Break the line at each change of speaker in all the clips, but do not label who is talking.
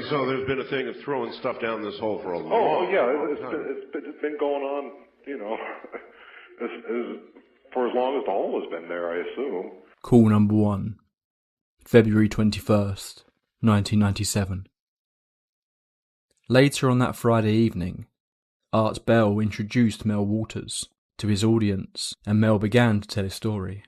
So there's been a thing of throwing stuff down this hole for a long,
long
time.
It's been going on, for as long as the hole has been there, I assume.
Call number 1, February 21st, 1997. Later on that Friday evening, Art Bell introduced Mel Waters to his audience, and Mel began to tell his story.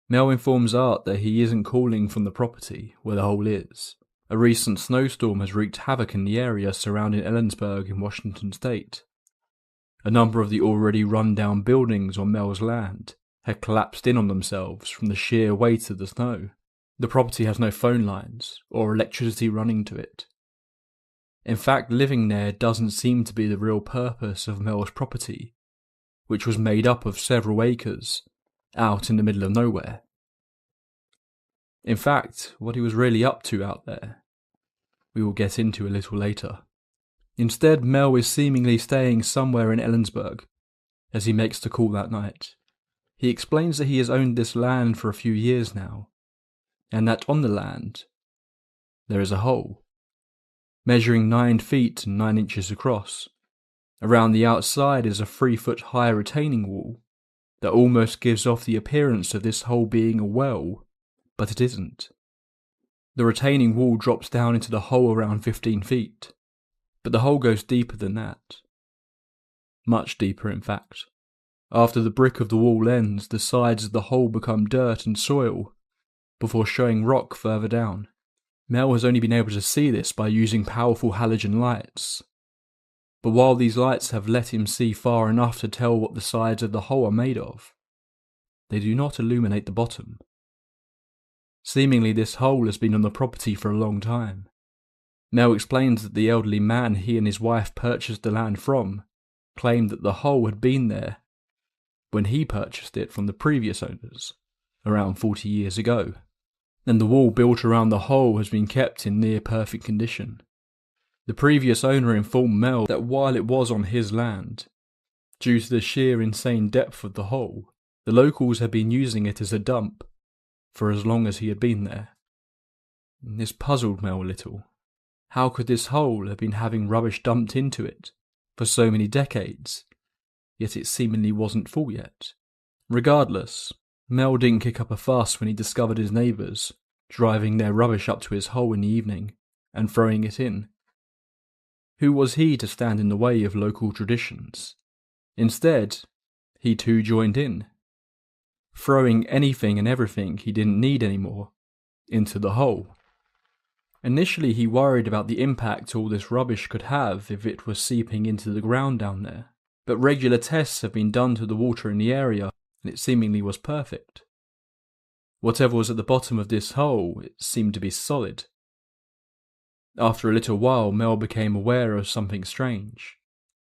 Mel informs Art that he isn't calling from the property where the hole is. A recent snowstorm has wreaked havoc in the area surrounding Ellensburg in Washington state. A number of the already run-down buildings on Mel's land had collapsed in on themselves from the sheer weight of the snow. The property has no phone lines or electricity running to it. In fact, living there doesn't seem to be the real purpose of Mel's property, which was made up of several acres out in the middle of nowhere. In fact, what he was really up to out there, we will get into a little later. Instead, Mel is seemingly staying somewhere in Ellensburg, as he makes the call that night. He explains that he has owned this land for a few years now, and that on the land, there is a hole, measuring 9 feet and 9 inches across. Around the outside is a 3-foot high retaining wall that almost gives off the appearance of this hole being a well, but it isn't. The retaining wall drops down into the hole around 15 feet, but the hole goes deeper than that. Much deeper, in fact. After the brick of the wall ends, the sides of the hole become dirt and soil, before showing rock further down. Mel has only been able to see this by using powerful halogen lights, but while these lights have let him see far enough to tell what the sides of the hole are made of, they do not illuminate the bottom. Seemingly this hole has been on the property for a long time. Mel explains that the elderly man he and his wife purchased the land from claimed that the hole had been there when he purchased it from the previous owners, around 40 years ago, and the wall built around the hole has been kept in near perfect condition. The previous owner informed Mel that while it was on his land, due to the sheer insane depth of the hole, the locals had been using it as a dump for as long as he had been there. This puzzled Mel a little. How could this hole have been having rubbish dumped into it for so many decades, yet it seemingly wasn't full yet? Regardless, Mel didn't kick up a fuss when he discovered his neighbours driving their rubbish up to his hole in the evening and throwing it in. Who was he to stand in the way of local traditions? Instead, he too joined in, throwing anything and everything he didn't need anymore into the hole. Initially he worried about the impact all this rubbish could have if it was seeping into the ground down there, but regular tests have been done to the water in the area and it seemingly was perfect. Whatever was at the bottom of this hole, it seemed to be solid. After a little while, Mel became aware of something strange.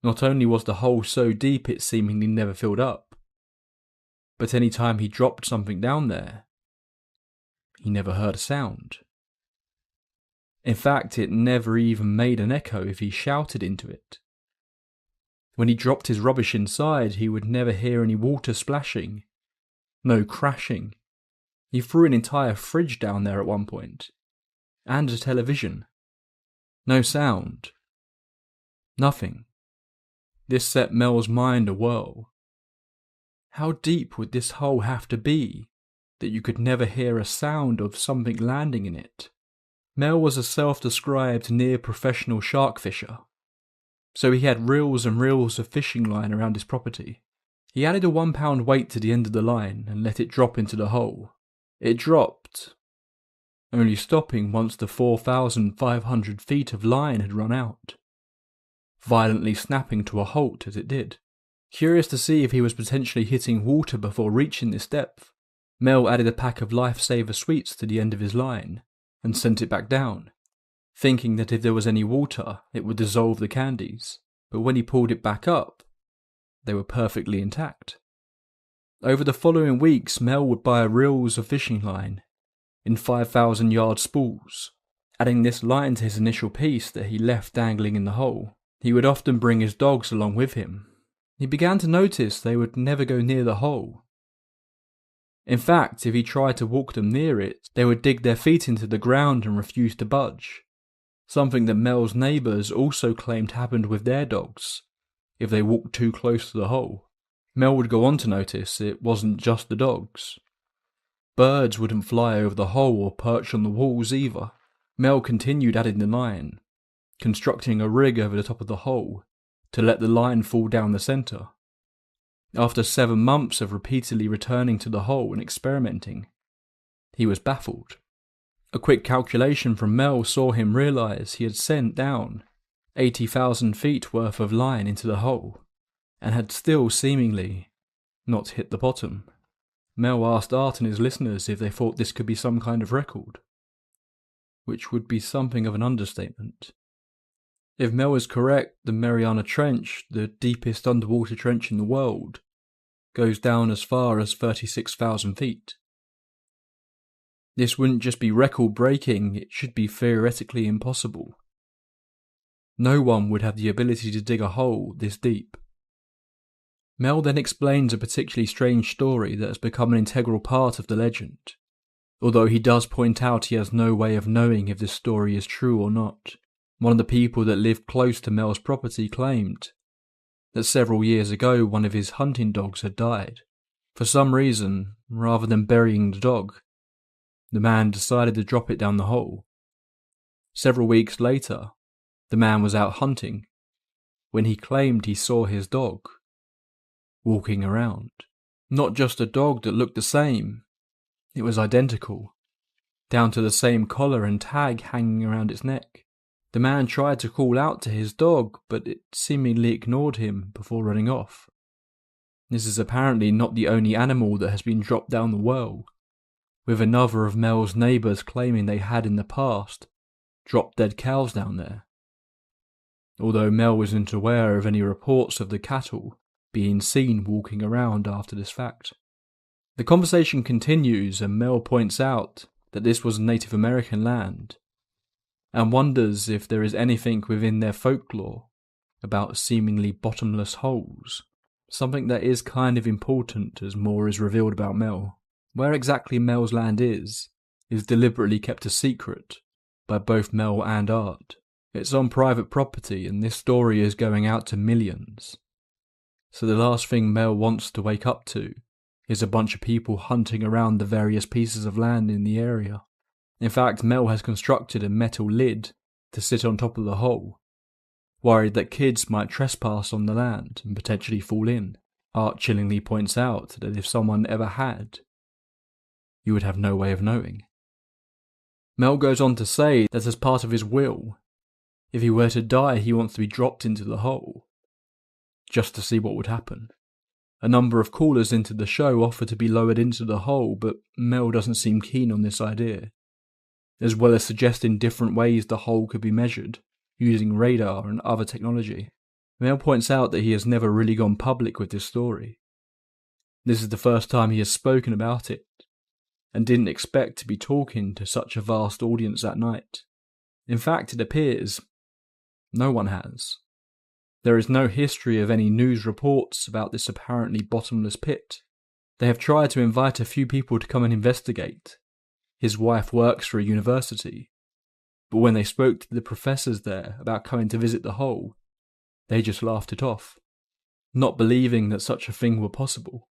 Not only was the hole so deep it seemingly never filled up, but any time he dropped something down there, he never heard a sound. In fact, it never even made an echo if he shouted into it. When he dropped his rubbish inside, he would never hear any water splashing, no crashing. He threw an entire fridge down there at one point, and a television. No sound. Nothing. This set Mel's mind awhirl. How deep would this hole have to be that you could never hear a sound of something landing in it? Mel was a self-described near-professional shark fisher, so he had reels and reels of fishing line around his property. He added a 1-pound weight to the end of the line and let it drop into the hole. It dropped, only stopping once the 4,500 feet of line had run out, violently snapping to a halt as it did. Curious to see if he was potentially hitting water before reaching this depth, Mel added a pack of Lifesaver sweets to the end of his line and sent it back down, thinking that if there was any water it would dissolve the candies, but when he pulled it back up, they were perfectly intact. Over the following weeks, Mel would buy reels of fishing line in 5,000-yard spools, adding this line to his initial piece that he left dangling in the hole. He would often bring his dogs along with him. He began to notice they would never go near the hole. In fact, if he tried to walk them near it, they would dig their feet into the ground and refuse to budge, something that Mel's neighbours also claimed happened with their dogs if they walked too close to the hole. Mel would go on to notice it wasn't just the dogs. Birds wouldn't fly over the hole or perch on the walls either. Mel continued adding the line, constructing a rig over the top of the hole to let the line fall down the centre. After 7 months of repeatedly returning to the hole and experimenting, he was baffled. A quick calculation from Mel saw him realise he had sent down 80,000 feet worth of line into the hole, and had still seemingly not hit the bottom. Mel asked Art and his listeners if they thought this could be some kind of record, which would be something of an understatement. If Mel is correct, the Mariana Trench, the deepest underwater trench in the world, goes down as far as 36,000 feet. This wouldn't just be record-breaking, it should be theoretically impossible. No one would have the ability to dig a hole this deep. Mel then explains a particularly strange story that has become an integral part of the legend, although he does point out he has no way of knowing if this story is true or not. One of the people that lived close to Mel's property claimed that several years ago one of his hunting dogs had died. For some reason, rather than burying the dog, the man decided to drop it down the hole. Several weeks later, the man was out hunting when he claimed he saw his dog walking around. Not just a dog that looked the same, it was identical, down to the same collar and tag hanging around its neck. The man tried to call out to his dog, but it seemingly ignored him before running off. This is apparently not the only animal that has been dropped down the well, with another of Mel's neighbours claiming they had in the past dropped dead cows down there. Although Mel wasn't aware of any reports of the cattle being seen walking around after this fact. The conversation continues and Mel points out that this was Native American land, and wonders if there is anything within their folklore about seemingly bottomless holes, something that is kind of important as more is revealed about Mel. Where exactly Mel's land is deliberately kept a secret by both Mel and Art. It's on private property and this story is going out to millions. So the last thing Mel wants to wake up to is a bunch of people hunting around the various pieces of land in the area. In fact, Mel has constructed a metal lid to sit on top of the hole, worried that kids might trespass on the land and potentially fall in. Art chillingly points out that if someone ever had, you would have no way of knowing. Mel goes on to say that as part of his will, if he were to die he wants to be dropped into the hole, just to see what would happen. A number of callers into the show offer to be lowered into the hole, but Mel doesn't seem keen on this idea, as well as suggesting different ways the hole could be measured, using radar and other technology. Mel points out that he has never really gone public with this story. This is the first time he has spoken about it, and didn't expect to be talking to such a vast audience that night. In fact, it appears no one has. There is no history of any news reports about this apparently bottomless pit. They have tried to invite a few people to come and investigate. His wife works for a university, but when they spoke to the professors there about coming to visit the hole, they just laughed it off, not believing that such a thing were possible.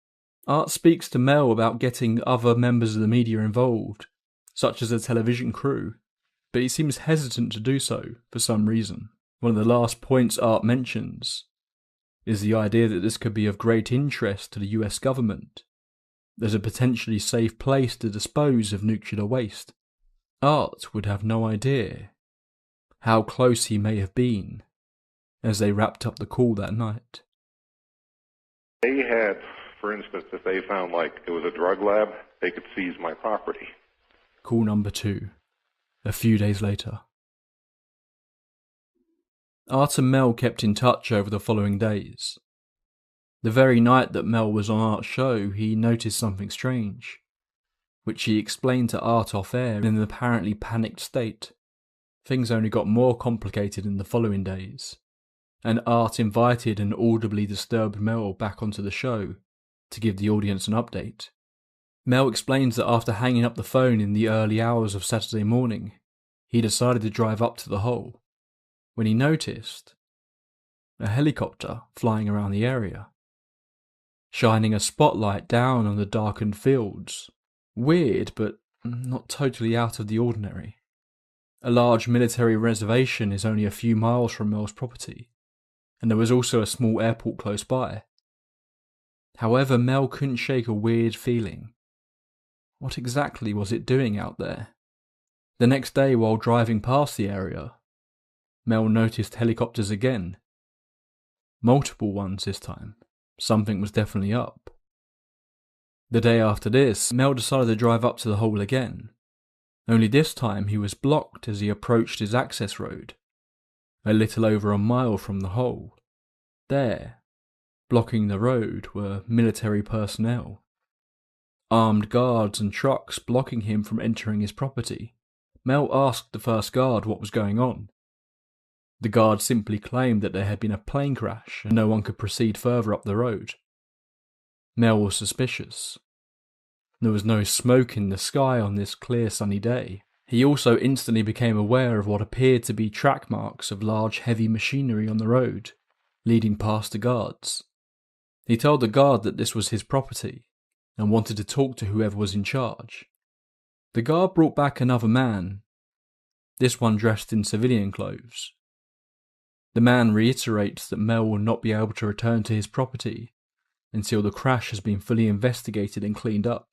Art speaks to Mel about getting other members of the media involved, such as a television crew, but he seems hesitant to do so for some reason. One of the last points Art mentions is the idea that this could be of great interest to the US government as a potentially safe place to dispose of nuclear waste. Art would have no idea how close he may have been as they wrapped up the call that night.
They had, for instance, if they found like it was a drug lab, they could seize my property.
Call number 2, a few days later. Art and Mel kept in touch over the following days. The very night that Mel was on Art's show, he noticed something strange, which he explained to Art off air in an apparently panicked state. Things only got more complicated in the following days, and Art invited an audibly disturbed Mel back onto the show to give the audience an update. Mel explains that after hanging up the phone in the early hours of Saturday morning, he decided to drive up to the hole when he noticed a helicopter flying around the area, shining a spotlight down on the darkened fields. Weird, but not totally out of the ordinary. A large military reservation is only a few miles from Mel's property, and there was also a small airport close by. However, Mel couldn't shake a weird feeling. What exactly was it doing out there? The next day, while driving past the area, Mel noticed helicopters again. Multiple ones this time. Something was definitely up. The day after this, Mel decided to drive up to the hole again. Only this time he was blocked as he approached his access road, a little over a mile from the hole. There, blocking the road, were military personnel. Armed guards and trucks blocking him from entering his property. Mel asked the first guard what was going on. The guard simply claimed that there had been a plane crash and no one could proceed further up the road. Mel was suspicious. There was no smoke in the sky on this clear sunny day. He also instantly became aware of what appeared to be track marks of large heavy machinery on the road, leading past the guards. He told the guard that this was his property and wanted to talk to whoever was in charge. The guard brought back another man, this one dressed in civilian clothes. The man reiterates that Mel will not be able to return to his property until the crash has been fully investigated and cleaned up.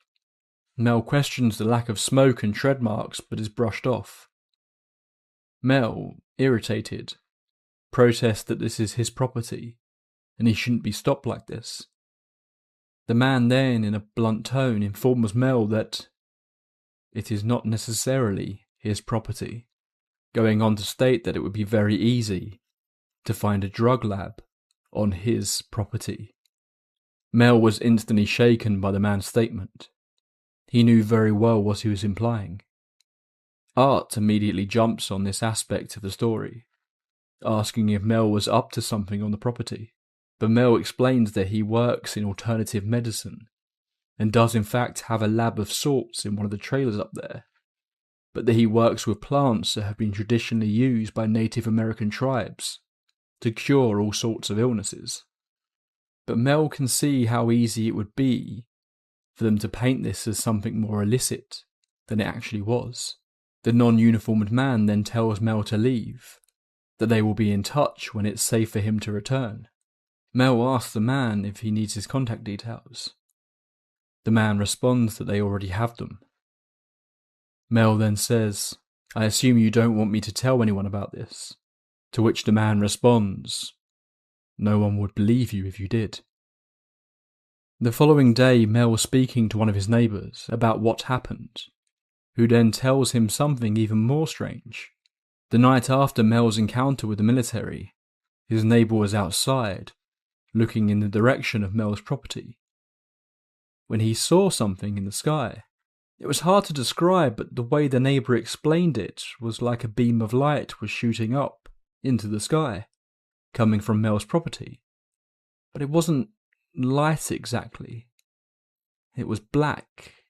Mel questions the lack of smoke and tread marks but is brushed off. Mel, irritated, protests that this is his property and he shouldn't be stopped like this. The man then, in a blunt tone, informs Mel that it is not necessarily his property, going on to state that it would be very easy to find a drug lab on his property. Mel was instantly shaken by the man's statement. He knew very well what he was implying. Art immediately jumps on this aspect of the story, asking if Mel was up to something on the property. But Mel explains that he works in alternative medicine and does in fact have a lab of sorts in one of the trailers up there, but that he works with plants that have been traditionally used by Native American tribes to cure all sorts of illnesses. But Mel can see how easy it would be for them to paint this as something more illicit than it actually was. The non-uniformed man then tells Mel to leave, that they will be in touch when it's safe for him to return. Mel asks the man if he needs his contact details. The man responds that they already have them. Mel then says, "I assume you don't want me to tell anyone about this," to which the man responds, "No one would believe you if you did." The following day, Mel was speaking to one of his neighbours about what happened, who then tells him something even more strange. The night after Mel's encounter with the military, his neighbour was outside, looking in the direction of Mel's property, when he saw something in the sky. It was hard to describe, but the way the neighbour explained it was like a beam of light was shooting up into the sky, coming from Mel's property. But it wasn't light exactly. It was black,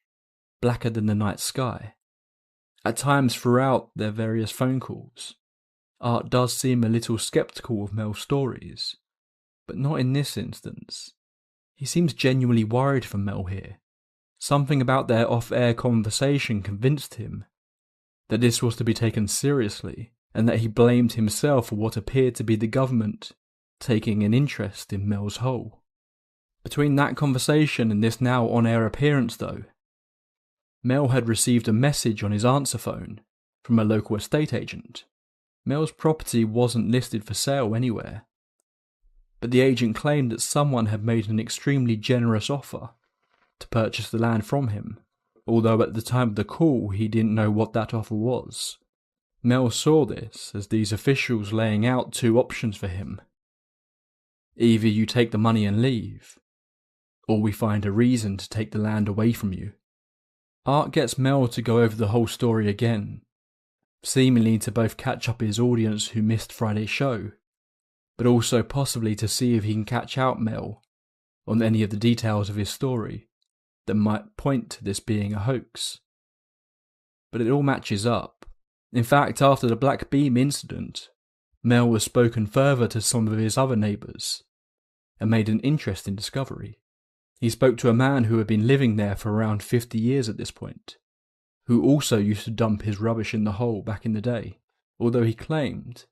blacker than the night sky. At times throughout their various phone calls, Art does seem a little sceptical of Mel's stories, but not in this instance. He seems genuinely worried for Mel here. Something about their off-air conversation convinced him that this was to be taken seriously, and that he blamed himself for what appeared to be the government taking an interest in Mel's hole. Between that conversation and this now on-air appearance though, Mel had received a message on his answer phone from a local estate agent. Mel's property wasn't listed for sale anywhere, but the agent claimed that someone had made an extremely generous offer to purchase the land from him, although at the time of the call he didn't know what that offer was. Mel saw this as these officials laying out two options for him. Either you take the money and leave, or we find a reason to take the land away from you. Art gets Mel to go over the whole story again, seemingly to both catch up his audience who missed Friday's show, but also possibly to see if he can catch out Mel on any of the details of his story that might point to this being a hoax. But it all matches up, In fact, after the Black Beam incident, Mel was spoken further to some of his other neighbours and made an interesting discovery. He spoke to a man who had been living there for around 50 years at this point, who also used to dump his rubbish in the hole back in the day, although he claimed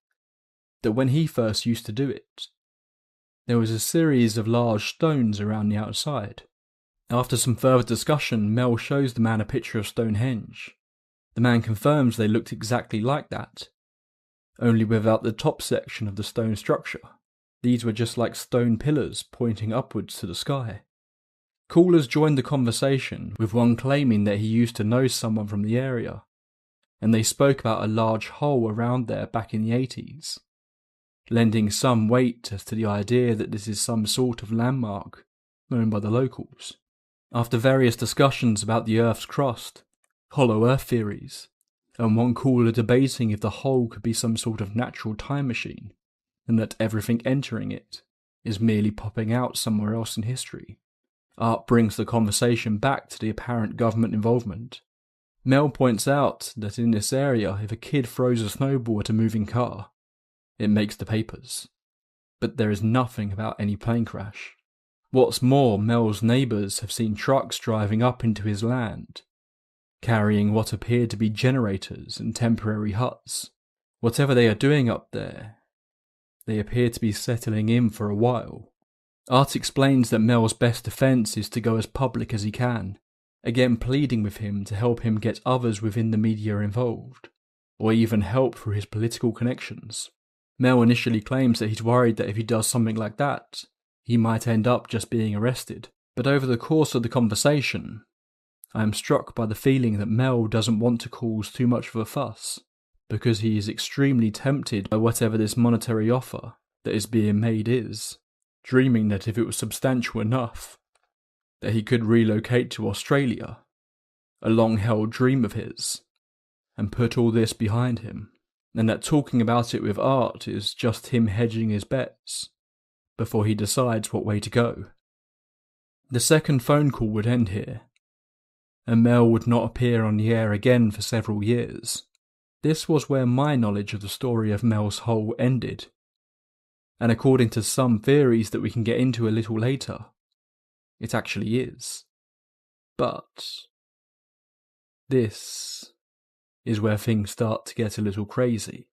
that when he first used to do it, there was a series of large stones around the outside. After some further discussion, Mel shows the man a picture of Stonehenge. The man confirms they looked exactly like that, only without the top section of the stone structure. These were just like stone pillars pointing upwards to the sky. Callers joined the conversation, with one claiming that he used to know someone from the area, and they spoke about a large hole around there back in the 80s, lending some weight as to the idea that this is some sort of landmark known by the locals. After various discussions about the Earth's crust, hollow Earth theories, and one caller debating if the hole could be some sort of natural time machine, and that everything entering it is merely popping out somewhere else in history, Art brings the conversation back to the apparent government involvement. Mel points out that in this area, if a kid throws a snowball at a moving car, it makes the papers. But there is nothing about any plane crash. What's more, Mel's neighbours have seen trucks driving up into his land, carrying what appear to be generators and temporary huts. Whatever they are doing up there, they appear to be settling in for a while. Art explains that Mel's best defence is to go as public as he can, again pleading with him to help him get others within the media involved, or even help through his political connections. Mel initially claims that he's worried that if he does something like that, he might end up just being arrested. But over the course of the conversation, I am struck by the feeling that Mel doesn't want to cause too much of a fuss, because he is extremely tempted by whatever this monetary offer that is being made is, dreaming that if it was substantial enough, that he could relocate to Australia, a long-held dream of his, and put all this behind him, and that talking about it with Art is just him hedging his bets before he decides what way to go. The second phone call would end here, and Mel would not appear on the air again for several years. This was where my knowledge of the story of Mel's hole ended, and according to some theories that we can get into a little later, it actually is. But this is where things start to get a little crazy.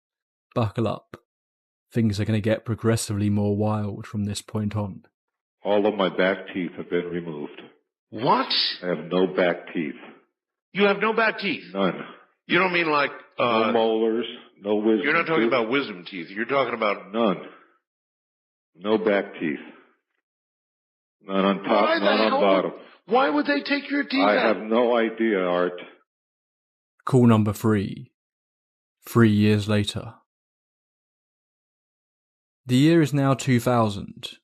Buckle up. Things are going to get progressively more wild from this point on.
All of my back teeth have been removed.
What?
I have no back teeth.
You have no back teeth?
None.
You don't mean like...
no molars, no wisdom
You're not talking
teeth.
about wisdom teeth. You're talking about...
None. No back teeth. None on top, none on bottom.
Why would they take your teeth
I
out?
have no idea, Art.
Call number 3. 3 years later. The year is now 2000.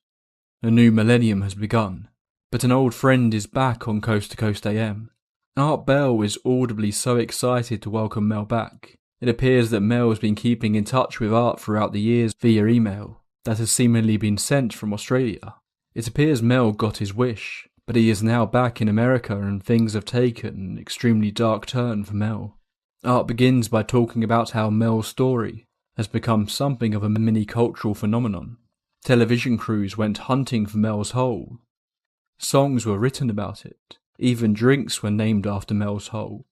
A new millennium has begun, but an old friend is back on Coast to Coast AM. Art Bell is audibly so excited to welcome Mel back. It appears that Mel has been keeping in touch with Art throughout the years via email that has seemingly been sent from Australia. It appears Mel got his wish, but he is now back in America and things have taken an extremely dark turn for Mel. Art begins by talking about how Mel's story has become something of a mini-cultural phenomenon. Television crews went hunting for Mel's hole. Songs were written about it. Even drinks were named after Mel's hole.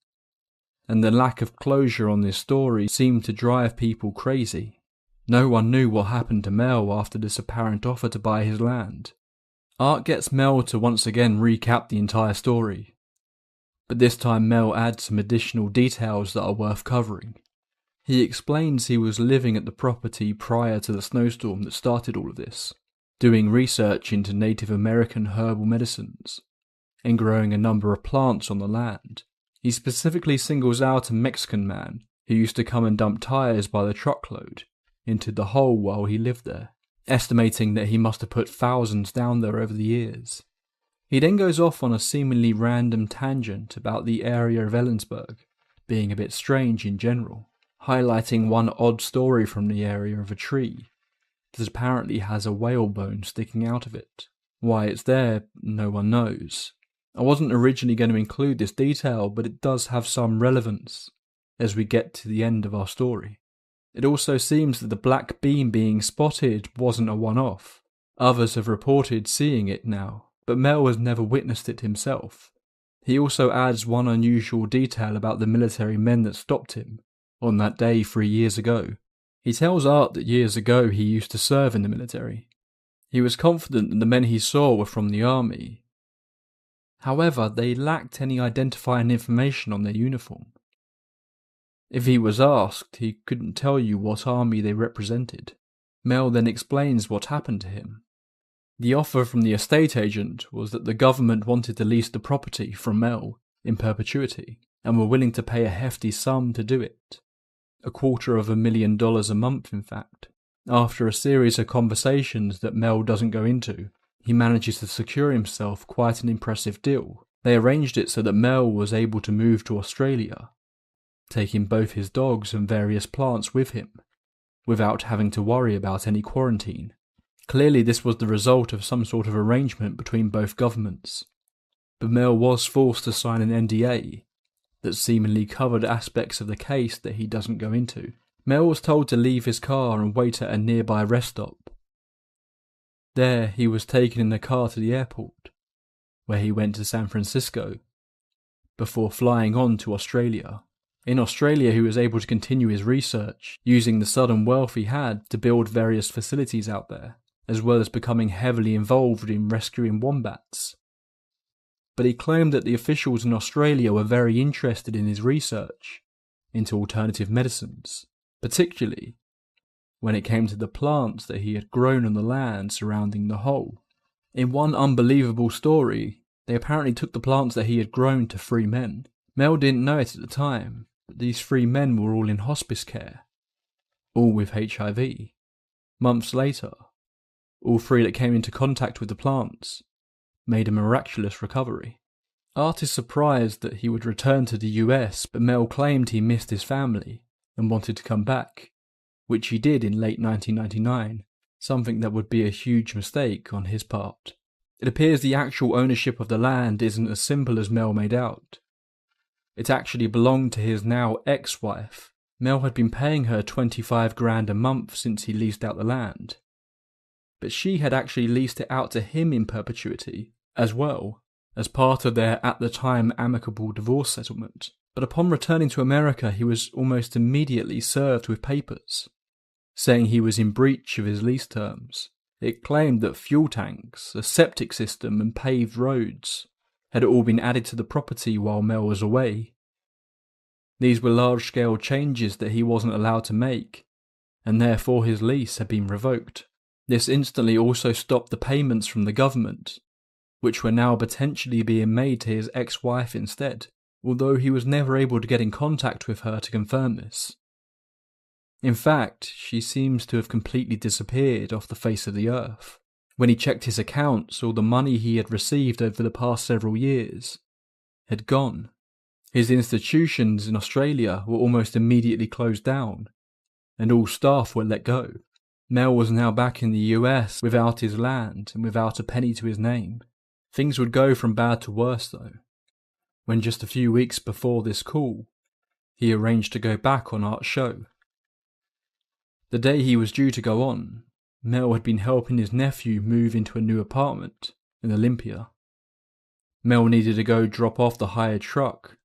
And the lack of closure on this story seemed to drive people crazy. No one knew what happened to Mel after this apparent offer to buy his land. Art gets Mel to once again recap the entire story, but this time Mel adds some additional details that are worth covering. He explains he was living at the property prior to the snowstorm that started all of this, doing research into Native American herbal medicines, and growing a number of plants on the land. He specifically singles out a Mexican man who used to come and dump tyres by the truckload into the hole while he lived there, estimating that he must have put thousands down there over the years. He then goes off on a seemingly random tangent about the area of Ellensburg being a bit strange in general, highlighting one odd story from the area of a tree that apparently has a whale bone sticking out of it. Why it's there, no one knows. I wasn't originally going to include this detail, but it does have some relevance, as we get to the end of our story. It also seems that the black beam being spotted wasn't a one-off. Others have reported seeing it now, but Mel has never witnessed it himself. He also adds one unusual detail about the military men that stopped him on that day 3 years ago. He tells Art that years ago he used to serve in the military. He was confident that the men he saw were from the army. However, they lacked any identifying information on their uniform. If he was asked, he couldn't tell you what army they represented. Mel then explains what happened to him. The offer from the estate agent was that the government wanted to lease the property from Mel in perpetuity, and were willing to pay a hefty sum to do it. $250,000 a month, in fact. After a series of conversations that Mel doesn't go into, he manages to secure himself quite an impressive deal. They arranged it so that Mel was able to move to Australia, taking both his dogs and various plants with him, without having to worry about any quarantine. Clearly this was the result of some sort of arrangement between both governments, but Mel was forced to sign an NDA that seemingly covered aspects of the case that he doesn't go into. Mel was told to leave his car and wait at a nearby rest stop. There he was taken in the car to the airport, where he went to San Francisco, before flying on to Australia. In Australia he was able to continue his research, using the sudden wealth he had to build various facilities out there, as well as becoming heavily involved in rescuing wombats. But he claimed that the officials in Australia were very interested in his research into alternative medicines, particularly when it came to the plants that he had grown on the land surrounding the hole. In one unbelievable story, they apparently took the plants that he had grown to 3 men. Mel didn't know it at the time, but these 3 men were all in hospice care, all with HIV. Months later, all 3 that came into contact with the plants made a miraculous recovery. Art is surprised that he would return to the US, but Mel claimed he missed his family and wanted to come back, which he did in late 1999, something that would be a huge mistake on his part. It appears the actual ownership of the land isn't as simple as Mel made out. It actually belonged to his now ex-wife. Mel had been paying her $25,000 a month since he leased out the land, but she had actually leased it out to him in perpetuity as well, as part of their at the time amicable divorce settlement. But upon returning to America he was almost immediately served with papers, saying he was in breach of his lease terms. It claimed that fuel tanks, a septic system and paved roads had all been added to the property while Mel was away. These were large-scale changes that he wasn't allowed to make, and therefore his lease had been revoked. This instantly also stopped the payments from the government, which were now potentially being made to his ex-wife instead, although he was never able to get in contact with her to confirm this. In fact, she seems to have completely disappeared off the face of the earth. When he checked his accounts, all the money he had received over the past several years had gone. His institutions in Australia were almost immediately closed down, and all staff were let go. Mel was now back in the US without his land and without a penny to his name. Things would go from bad to worse though, when just a few weeks before this call, he arranged to go back on Art's show. The day he was due to go on, Mel had been helping his nephew move into a new apartment in Olympia. Mel needed to go drop off the hired truck,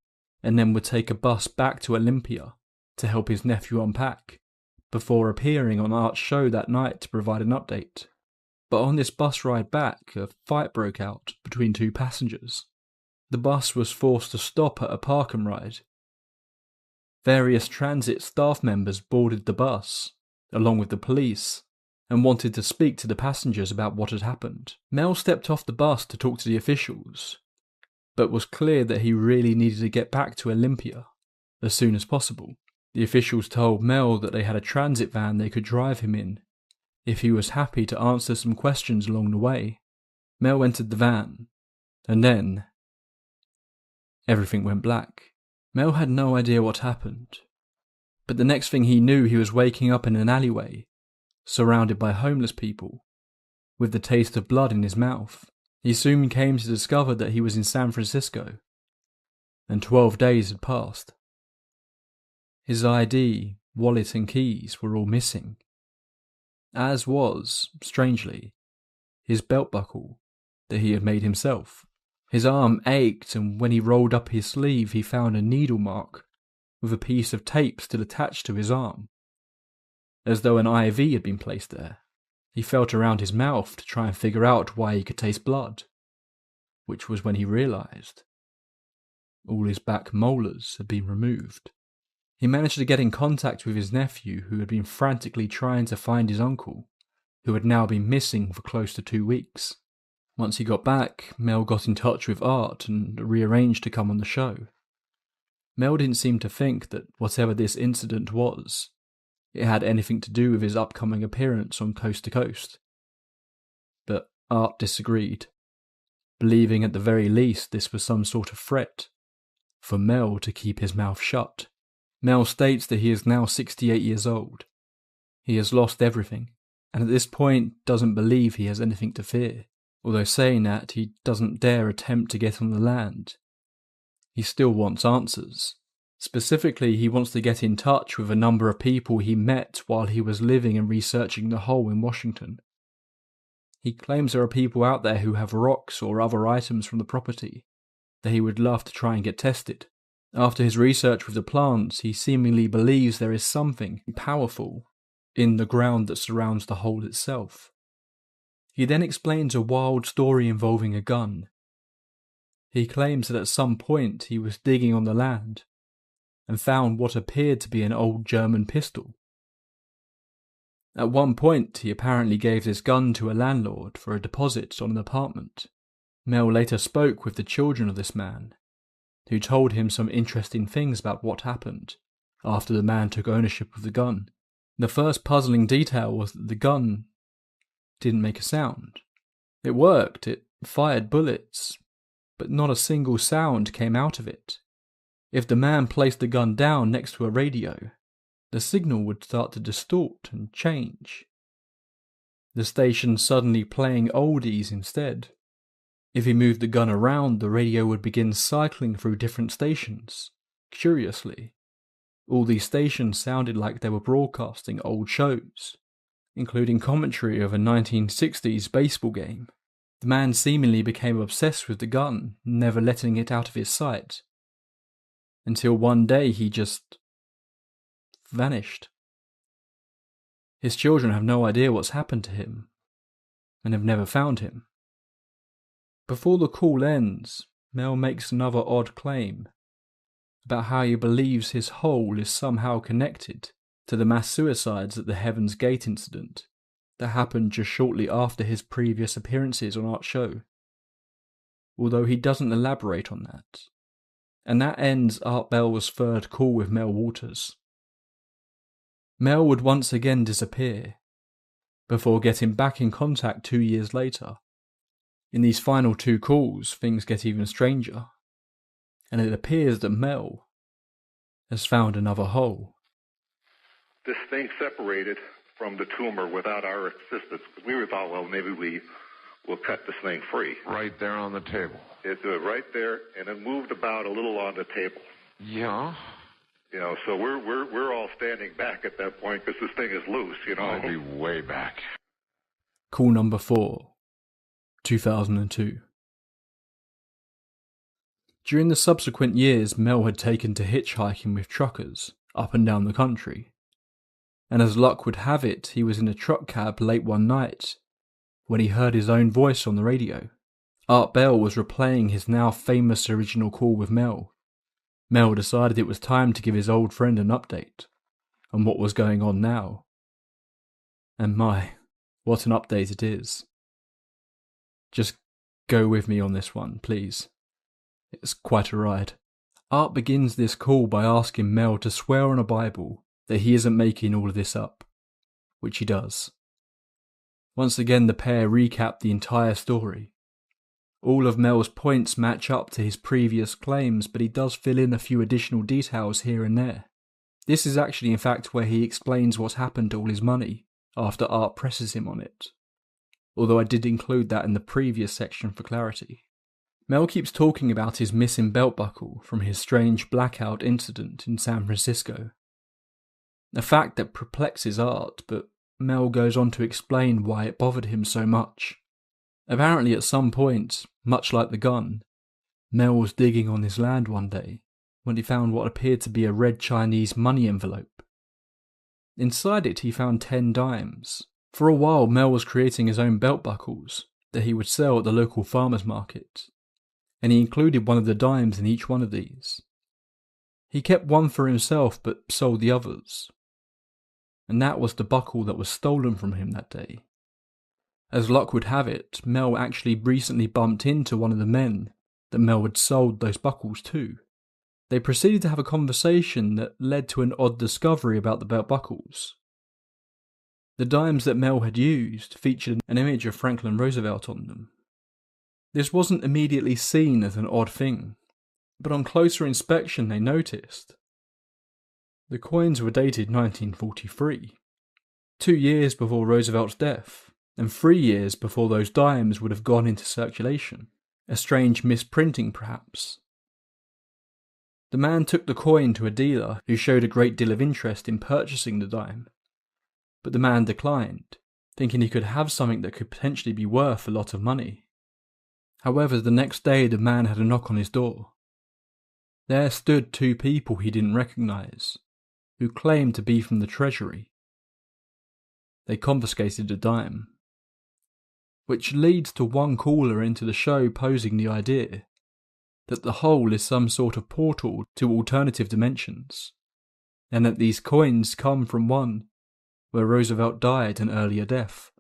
and then would take a bus back to Olympia to help his nephew unpack, before appearing on Art's show that night to provide an update. But on this bus ride back, a fight broke out between 2 passengers. The bus was forced to stop at a park and ride. Various transit staff members boarded the bus, along with the police, and wanted to speak to the passengers about what had happened. Mel stepped off the bus to talk to the officials, but was clear that he really needed to get back to Olympia as soon as possible. The officials told Mel that they had a transit van they could drive him in, if he was happy to answer some questions along the way. Mel entered the van, and then everything went black. Mel had no idea what happened, but the next thing he knew he was waking up in an alleyway, surrounded by homeless people, with the taste of blood in his mouth. He soon came to discover that he was in San Francisco, and 12 days had passed. His ID, wallet and keys were all missing. As was, strangely, his belt buckle that he had made himself. His arm ached, and when he rolled up his sleeve he found a needle mark with a piece of tape still attached to his arm, as though an IV had been placed there. He felt around his mouth to try and figure out why he could taste blood, which was when he realised all his back molars had been removed. He managed to get in contact with his nephew, who had been frantically trying to find his uncle, who had now been missing for close to 2 weeks. Once he got back, Mel got in touch with Art and rearranged to come on the show. Mel didn't seem to think that whatever this incident was, it had anything to do with his upcoming appearance on Coast to Coast. But Art disagreed, believing at the very least this was some sort of threat for Mel to keep his mouth shut. Mel states that he is now 68 years old. He has lost everything, and at this point doesn't believe he has anything to fear. Although saying that, he doesn't dare attempt to get on the land. He still wants answers. Specifically, he wants to get in touch with a number of people he met while he was living and researching the hole in Washington. He claims there are people out there who have rocks or other items from the property that he would love to try and get tested. After his research with the plants, he seemingly believes there is something powerful in the ground that surrounds the hole itself. He then explains a wild story involving a gun. He claims that at some point he was digging on the land and found what appeared to be an old German pistol. At one point, he apparently gave this gun to a landlord for a deposit on an apartment. Mel later spoke with the children of this man, who told him some interesting things about what happened after the man took ownership of the gun. The first puzzling detail was that the gun didn't make a sound. It worked, it fired bullets, but not a single sound came out of it. If the man placed the gun down next to a radio, the signal would start to distort and change, the station suddenly playing oldies instead. If he moved the gun around, the radio would begin cycling through different stations. Curiously, all these stations sounded like they were broadcasting old shows, including commentary of a 1960s baseball game. The man seemingly became obsessed with the gun, never letting it out of his sight, until one day he just vanished. His children have no idea what's happened to him, and have never found him. Before the call ends, Mel makes another odd claim about how he believes his hole is somehow connected to the mass suicides at the Heaven's Gate incident that happened just shortly after his previous appearances on Art's show, although he doesn't elaborate on that. And that ends Art Bell's third call with Mel Walters. Mel would once again disappear, before getting back in contact 2 years later. In these final 2 calls, things get even stranger, and it appears that Mel has found another hole.
This thing separated from the tumor without our assistance. We thought, well, maybe we will cut this thing free.
Right there on the table.
It's right there, and it moved about a little on the table.
Yeah?
You know, so we're all standing back at that point because this thing is loose, you know.
I'll be way back.
Call number 4, 2002. During the subsequent years, Mel had taken to hitchhiking with truckers up and down the country, and as luck would have it, he was in a truck cab late one night when he heard his own voice on the radio. Art Bell was replaying his now famous original call with Mel. Mel decided it was time to give his old friend an update on what was going on now. And my, what an update it is. Just go with me on this one, please. It's quite a ride. Art begins this call by asking Mel to swear on a Bible that he isn't making all of this up, which he does. Once again, the pair recap the entire story. All of Mel's points match up to his previous claims, but he does fill in a few additional details here and there. This is actually in fact where he explains what happened to all his money after Art presses him on it, although I did include that in the previous section for clarity. Mel keeps talking about his missing belt buckle from his strange blackout incident in San Francisco. a fact that perplexes Art, but Mel goes on to explain why it bothered him so much. Apparently at some point, much like the gun, Mel was digging on his land one day when he found what appeared to be a red Chinese money envelope. Inside it he found 10 dimes. For a while Mel was creating his own belt buckles that he would sell at the local farmers market, and he included one of the dimes in each one of these. He kept one for himself but sold the others, and that was the buckle that was stolen from him that day. As luck would have it, Mel actually recently bumped into one of the men that Mel had sold those buckles to. They proceeded to have a conversation that led to an odd discovery about the belt buckles. The dimes that Mel had used featured an image of Franklin Roosevelt on them. This wasn't immediately seen as an odd thing, but on closer inspection they noticed. The coins were dated 1943, 2 years before Roosevelt's death, and 3 years before those dimes would have gone into circulation. A strange misprinting, perhaps. The man took the coin to a dealer who showed a great deal of interest in purchasing the dime, but the man declined, thinking he could have something that could potentially be worth a lot of money. However, the next day the man had a knock on his door. There stood 2 people he didn't recognise, who claimed to be from the Treasury. They confiscated the dime. Which leads to one caller into the show posing the idea that the hole is some sort of portal to alternative dimensions, and that these coins come from one where Roosevelt died an earlier death.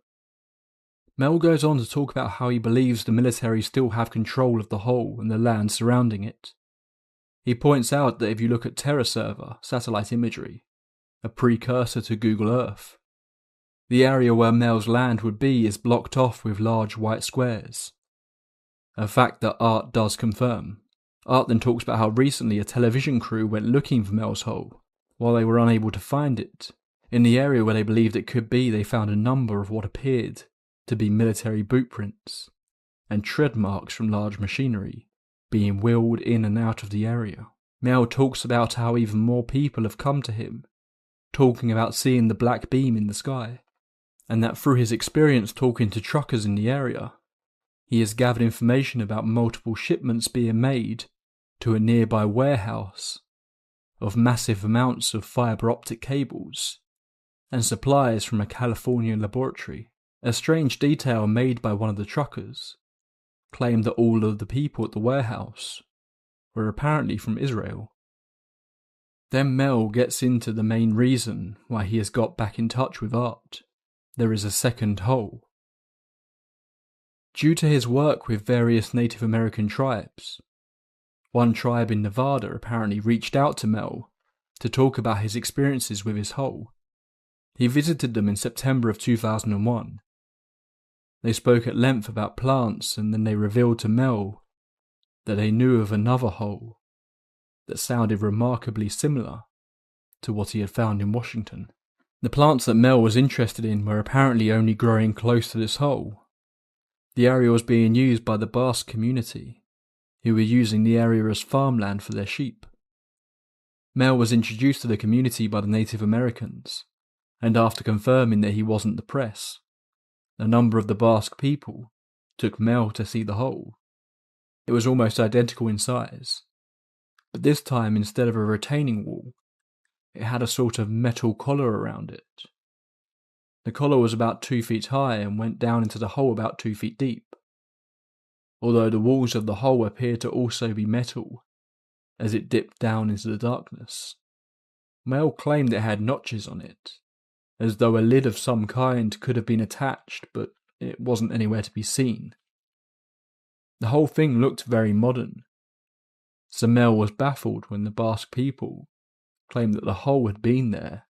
Mel goes on to talk about how he believes the military still have control of the hole and the land surrounding it. He points out that if you look at TerraServer satellite imagery, a precursor to Google Earth, the area where Mel's land would be is blocked off with large white squares. A fact that Art does confirm. Art then talks about how recently a television crew went looking for Mel's hole. While they were unable to find it, in the area where they believed it could be, they found a number of what appeared to be military boot prints and tread marks from large machinery being wheeled in and out of the area. Mel talks about how even more people have come to him, talking about seeing the black beam in the sky, and that through his experience talking to truckers in the area, he has gathered information about multiple shipments being made to a nearby warehouse of massive amounts of fibre optic cables and supplies from a California laboratory. A strange detail made by one of the truckers claimed that all of the people at the warehouse were apparently from Israel. Then Mel gets into the main reason why he has got back in touch with Art. There is a second hole. Due to his work with various Native American tribes, one tribe in Nevada apparently reached out to Mel to talk about his experiences with his hole. He visited them in September of 2001. They spoke at length about plants, and then they revealed to Mel that they knew of another hole that sounded remarkably similar to what he had found in Washington. The plants that Mel was interested in were apparently only growing close to this hole. The area was being used by the Basque community, who were using the area as farmland for their sheep. Mel was introduced to the community by the Native Americans, and after confirming that he wasn't the press, a number of the Basque people took Mel to see the hole. It was almost identical in size, but this time instead of a retaining wall, it had a sort of metal collar around it. The collar was about 2 feet high and went down into the hole about 2 feet deep, although the walls of the hole appeared to also be metal as it dipped down into the darkness. Mel claimed it had notches on it, as though a lid of some kind could have been attached, but it wasn't anywhere to be seen. The whole thing looked very modern, so Mel was baffled when the Basque people claimed that the hole had been there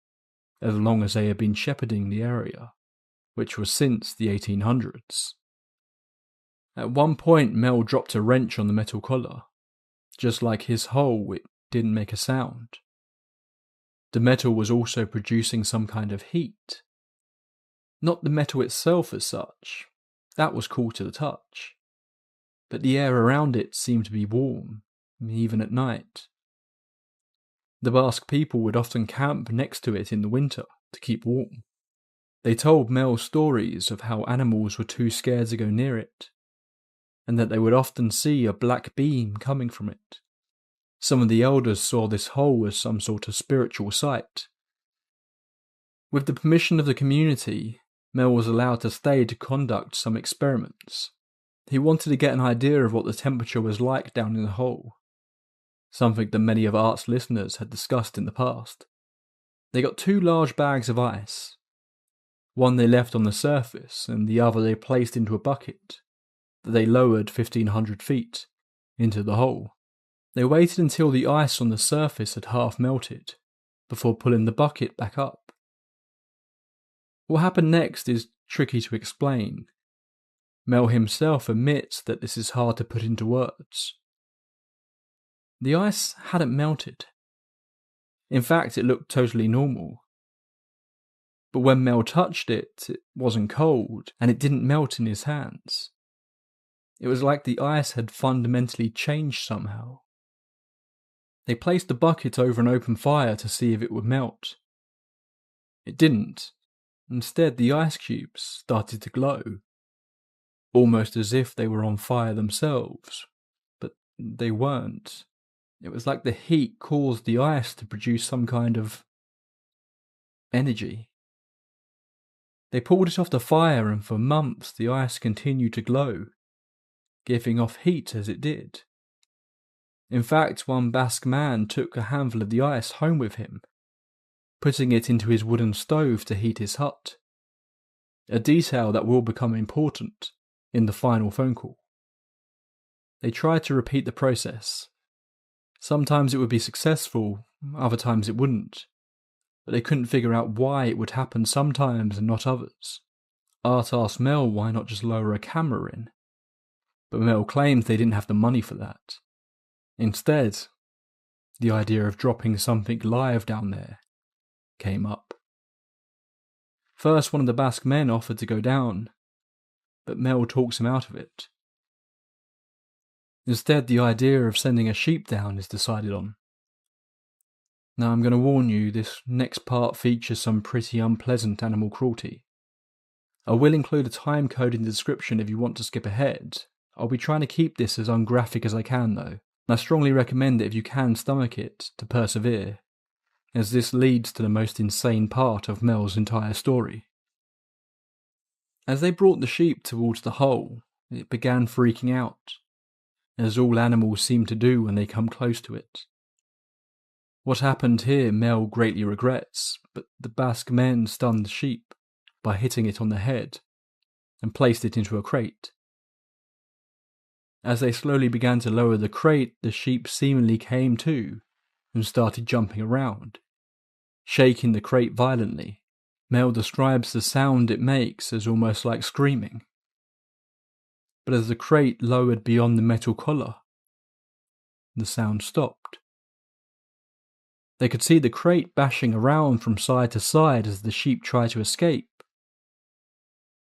as long as they had been shepherding the area, which was since the 1800s. At one point Mel dropped a wrench on the metal collar. Just like his hole, it didn't make a sound. The metal was also producing some kind of heat. Not the metal itself as such, that was cool to the touch, but the air around it seemed to be warm, even at night. The Basque people would often camp next to it in the winter to keep warm. They told Mel stories of how animals were too scared to go near it, and that they would often see a black beam coming from it. Some of the elders saw this hole as some sort of spiritual site. With the permission of the community, Mel was allowed to stay to conduct some experiments. He wanted to get an idea of what the temperature was like down in the hole, something that many of Art's listeners had discussed in the past. They got 2 large bags of ice. One they left on the surface, and the other they placed into a bucket that they lowered 1,500 feet into the hole. They waited until the ice on the surface had half melted before pulling the bucket back up. What happened next is tricky to explain. Mel himself admits that this is hard to put into words. The ice hadn't melted. In fact, it looked totally normal. But when Mel touched it, it wasn't cold, and it didn't melt in his hands. It was like the ice had fundamentally changed somehow. They placed the bucket over an open fire to see if it would melt. It didn't. Instead, the ice cubes started to glow, almost as if they were on fire themselves, but they weren't. It was like the heat caused the ice to produce some kind of energy. They pulled it off the fire, and for months the ice continued to glow, giving off heat as it did. In fact, one Basque man took a handful of the ice home with him, putting it into his wooden stove to heat his hut. A detail that will become important in the final phone call. They tried to repeat the process. Sometimes it would be successful, other times it wouldn't, but they couldn't figure out why it would happen sometimes and not others. Art asked Mel why not just lower a camera in, but Mel claimed they didn't have the money for that. Instead, the idea of dropping something live down there came up. First, one of the Basque men offered to go down, but Mel talks him out of it. Instead, the idea of sending a sheep down is decided on. Now, I'm going to warn you, this next part features some pretty unpleasant animal cruelty. I will include a time code in the description if you want to skip ahead. I'll be trying to keep this as ungraphic as I can though, and I strongly recommend that if you can stomach it, to persevere, as this leads to the most insane part of Mel's entire story. As they brought the sheep towards the hole, it began freaking out, as all animals seem to do when they come close to it. What happened here Mel greatly regrets, but the Basque men stunned the sheep by hitting it on the head and placed it into a crate. As they slowly began to lower the crate, the sheep seemingly came to and started jumping around, shaking the crate violently. Mel describes the sound it makes as almost like screaming. But as the crate lowered beyond the metal collar, the sound stopped. They could see the crate bashing around from side to side as the sheep tried to escape,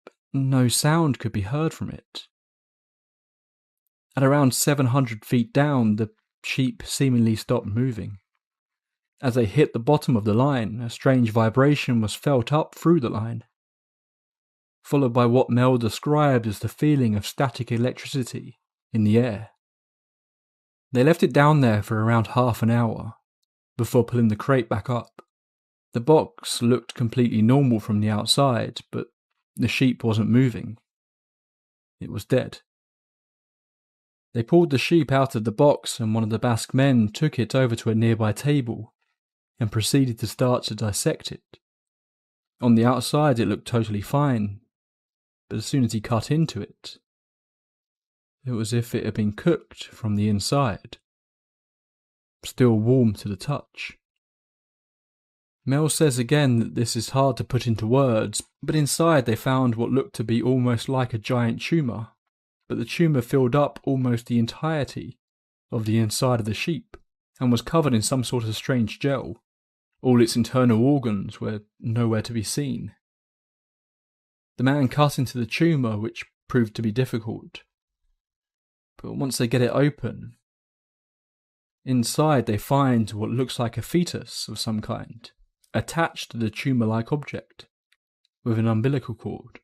but no sound could be heard from it. At around 700 feet down, the sheep seemingly stopped moving. As they hit the bottom of the line, a strange vibration was felt up through the line, followed by what Mel described as the feeling of static electricity in the air. They left it down there for around half an hour before pulling the crate back up. The box looked completely normal from the outside, but the sheep wasn't moving. It was dead. They pulled the sheep out of the box, and one of the Basque men took it over to a nearby table and proceeded to start to dissect it. On the outside it looked totally fine, but as soon as he cut into it, it was as if it had been cooked from the inside, still warm to the touch. Mel says again that this is hard to put into words, but inside they found what looked to be almost like a giant tumour, but the tumour filled up almost the entirety of the inside of the sheep and was covered in some sort of strange gel. All its internal organs were nowhere to be seen. The man cut into the tumour, which proved to be difficult, but once they get it open, Inside they find what looks like a fetus of some kind, attached to the tumour-like object, with an umbilical cord.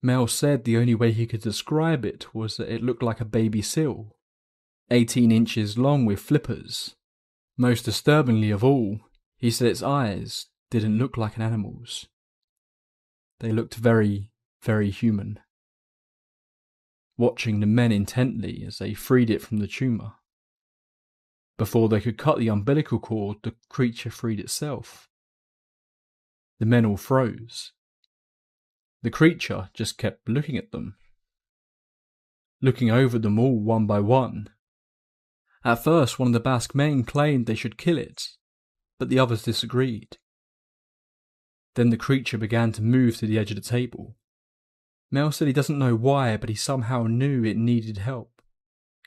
Mel said the only way he could describe it was that it looked like a baby seal, 18 inches long with flippers. Most disturbingly of all, he said its eyes didn't look like an animal's. They looked very, very human. Watching the men intently as they freed it from the tumour. Before they could cut the umbilical cord, the creature freed itself. The men all froze. The creature just kept looking at them. Looking over them all one by one. At first, one of the Basque men claimed they should kill it, but the others disagreed. Then the creature began to move to the edge of the table. Mel said he doesn't know why, but he somehow knew it needed help,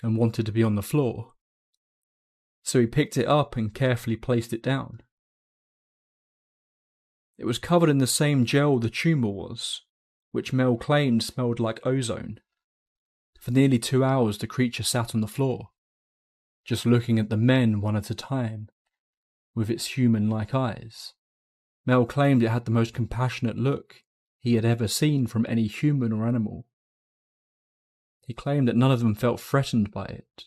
and wanted to be on the floor. So he picked it up and carefully placed it down. It was covered in the same gel the tumour was, which Mel claimed smelled like ozone. For nearly 2 hours the creature sat on the floor, just looking at the men one at a time, with its human-like eyes. Mel claimed it had the most compassionate look he had ever seen from any human or animal. He claimed that none of them felt threatened by it.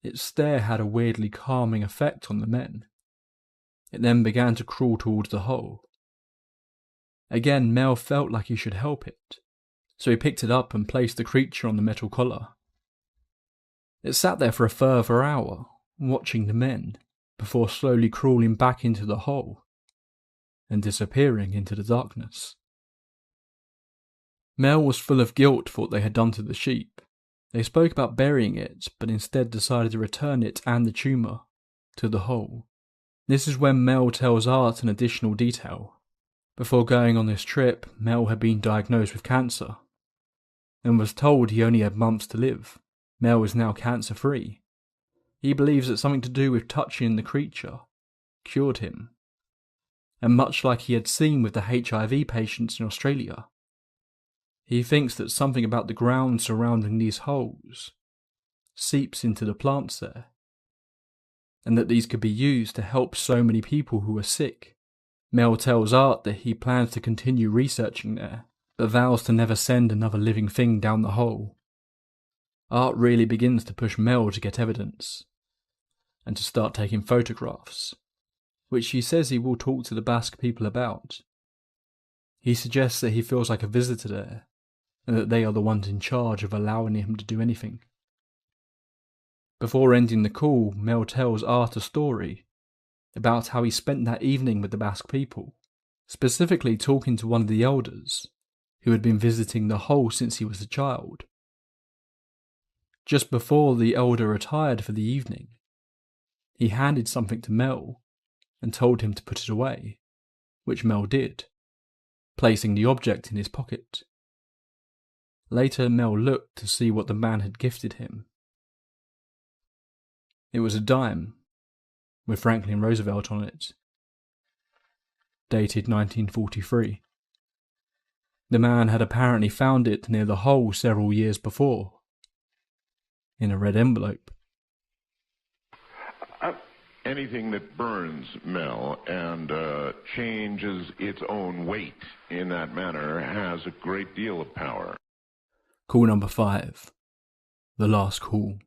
Its stare had a weirdly calming effect on the men. It then began to crawl towards the hole. Again, Mel felt like he should help it, so he picked it up and placed the creature on the metal collar. It sat there for a further hour, watching the men, before slowly crawling back into the hole and disappearing into the darkness. Mel was full of guilt for what they had done to the sheep. They spoke about burying it, but instead decided to return it and the tumour to the hole. This is when Mel tells Art an additional detail. Before going on this trip, Mel had been diagnosed with cancer and was told he only had months to live. Mel is now cancer-free. He believes that something to do with touching the creature cured him. And much like he had seen with the HIV patients in Australia, he thinks that something about the ground surrounding these holes seeps into the plants there, and that these could be used to help so many people who are sick. Mel tells Art that he plans to continue researching there, but vows to never send another living thing down the hole. Art really begins to push Mel to get evidence, and to start taking photographs, which he says he will talk to the Basque people about. He suggests that he feels like a visitor there, and that they are the ones in charge of allowing him to do anything. Before ending the call, Mel tells Art a story about how he spent that evening with the Basque people, specifically talking to one of the elders who had been visiting the hole since he was a child. Just before the elder retired for the evening, he handed something to Mel and told him to put it away, which Mel did, placing the object in his pocket. Later, Mel looked to see what the man had gifted him. It was a dime, with Franklin Roosevelt on it, dated 1943. The man had apparently found it near the hole several years before, in a red envelope.
Anything that burns, Mel, and changes its own weight in that manner has a great deal of power.
Call number 5. The last call.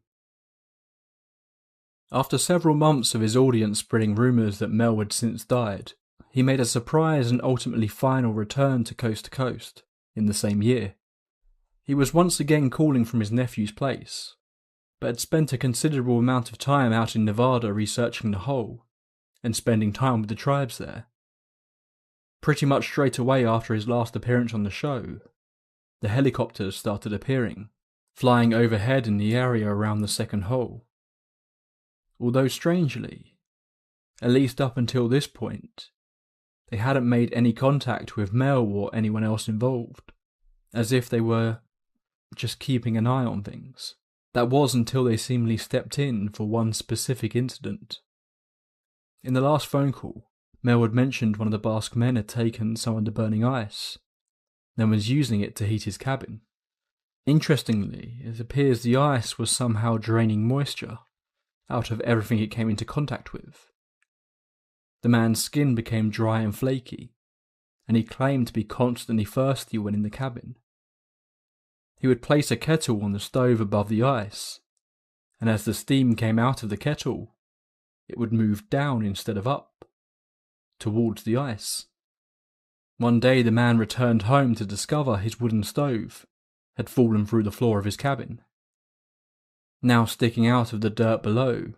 After several months of his audience spreading rumours that Mel had since died, he made a surprise and ultimately final return to Coast in the same year. He was once again calling from his nephew's place, but had spent a considerable amount of time out in Nevada researching the hole and spending time with the tribes there. Pretty much straight away after his last appearance on the show, the helicopters started appearing, flying overhead in the area around the second hole. Although strangely, at least up until this point, they hadn't made any contact with Mel or anyone else involved, as if they were just keeping an eye on things. That was until they seemingly stepped in for one specific incident. In the last phone call, Mel had mentioned one of the Basque men had taken some of the burning ice, and was using it to heat his cabin. Interestingly, it appears the ice was somehow draining moisture, out of everything it came into contact with. The man's skin became dry and flaky, and he claimed to be constantly thirsty when in the cabin. He would place a kettle on the stove above the ice, and as the steam came out of the kettle, it would move down instead of up, towards the ice. One day the man returned home to discover his wooden stove had fallen through the floor of his cabin, now sticking out of the dirt below,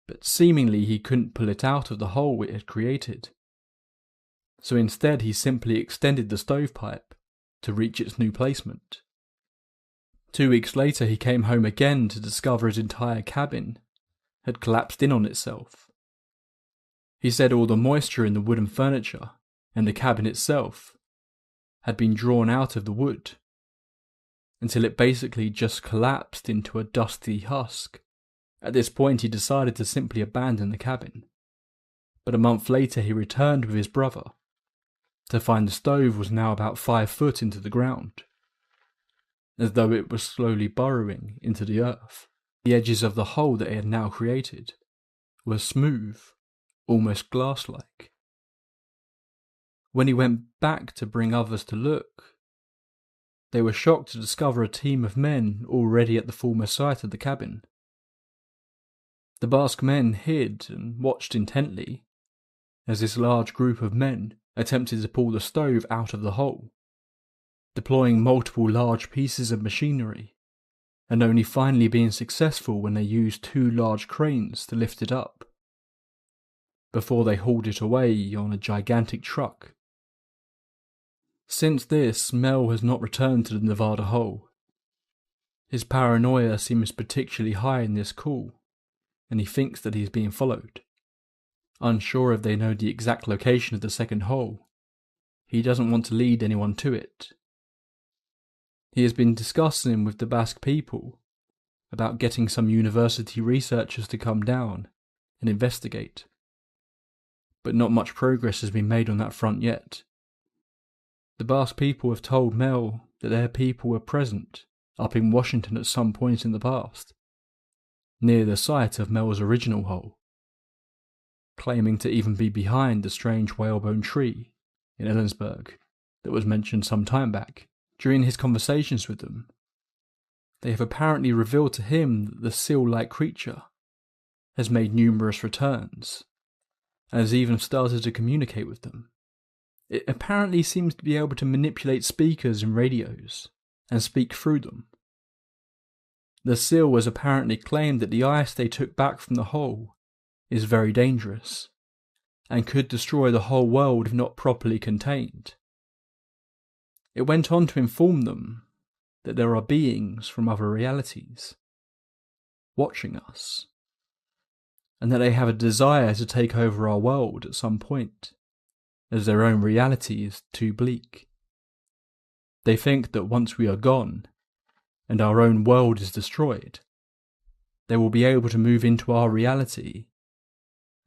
but seemingly he couldn't pull it out of the hole it had created. So instead he simply extended the stovepipe to reach its new placement. 2 weeks later he came home again to discover his entire cabin had collapsed in on itself. He said all the moisture in the wooden furniture and the cabin itself had been drawn out of the wood, until it basically just collapsed into a dusty husk. At this point he decided to simply abandon the cabin, but a month later he returned with his brother to find the stove was now about 5 foot into the ground, as though it was slowly burrowing into the earth. The edges of the hole that it had now created were smooth, almost glass-like. When he went back to bring others to look, they were shocked to discover a team of men already at the former site of the cabin. The Basque men hid and watched intently as this large group of men attempted to pull the stove out of the hole, deploying multiple large pieces of machinery, and only finally being successful when they used 2 large cranes to lift it up, before they hauled it away on a gigantic truck. Since this, Mel has not returned to the Nevada hole. His paranoia seems particularly high in this call, and he thinks that he is being followed. Unsure if they know the exact location of the second hole, he doesn't want to lead anyone to it. He has been discussing with the Basque people about getting some university researchers to come down and investigate, but not much progress has been made on that front yet. The Basque people have told Mel that their people were present up in Washington at some point in the past, near the site of Mel's original hole, claiming to even be behind the strange whalebone tree in Ellensburg that was mentioned some time back. During his conversations with them, they have apparently revealed to him that the seal-like creature has made numerous returns, and has even started to communicate with them. It apparently seems to be able to manipulate speakers and radios, and speak through them. The seal has apparently claimed that the ice they took back from the hole is very dangerous, and could destroy the whole world if not properly contained. It went on to inform them that there are beings from other realities watching us, and that they have a desire to take over our world at some point, as their own reality is too bleak. They think that once we are gone, and our own world is destroyed, they will be able to move into our reality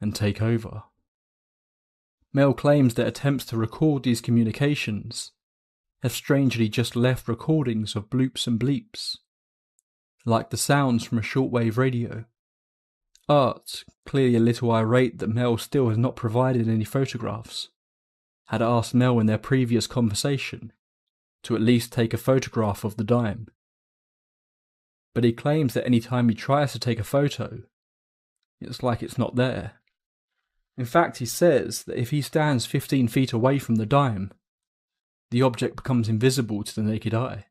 and take over. Mel claims that attempts to record these communications have strangely just left recordings of bloops and bleeps, like the sounds from a shortwave radio. Art, clearly a little irate that Mel still has not provided any photographs, had asked Mel in their previous conversation to at least take a photograph of the dime. But he claims that any time he tries to take a photo, it's like it's not there. In fact, he says that if he stands 15 feet away from the dime, the object becomes invisible to the naked eye.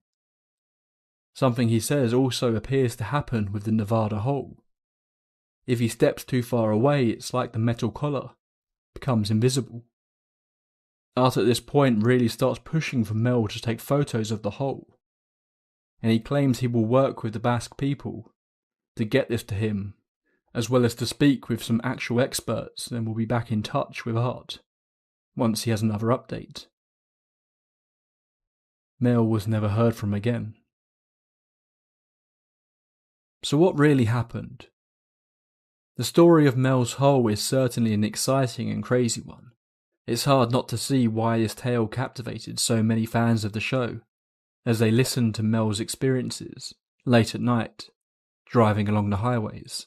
Something he says also appears to happen with the Nevada hole. If he steps too far away, it's like the metal collar becomes invisible. Art at this point really starts pushing for Mel to take photos of the hole, and he claims he will work with the Basque people to get this to him, as well as to speak with some actual experts, and will be back in touch with Art once he has another update. Mel was never heard from again. So what really happened? The story of Mel's hole is certainly an exciting and crazy one. It's hard not to see why this tale captivated so many fans of the show, as they listened to Mel's experiences late at night, driving along the highways.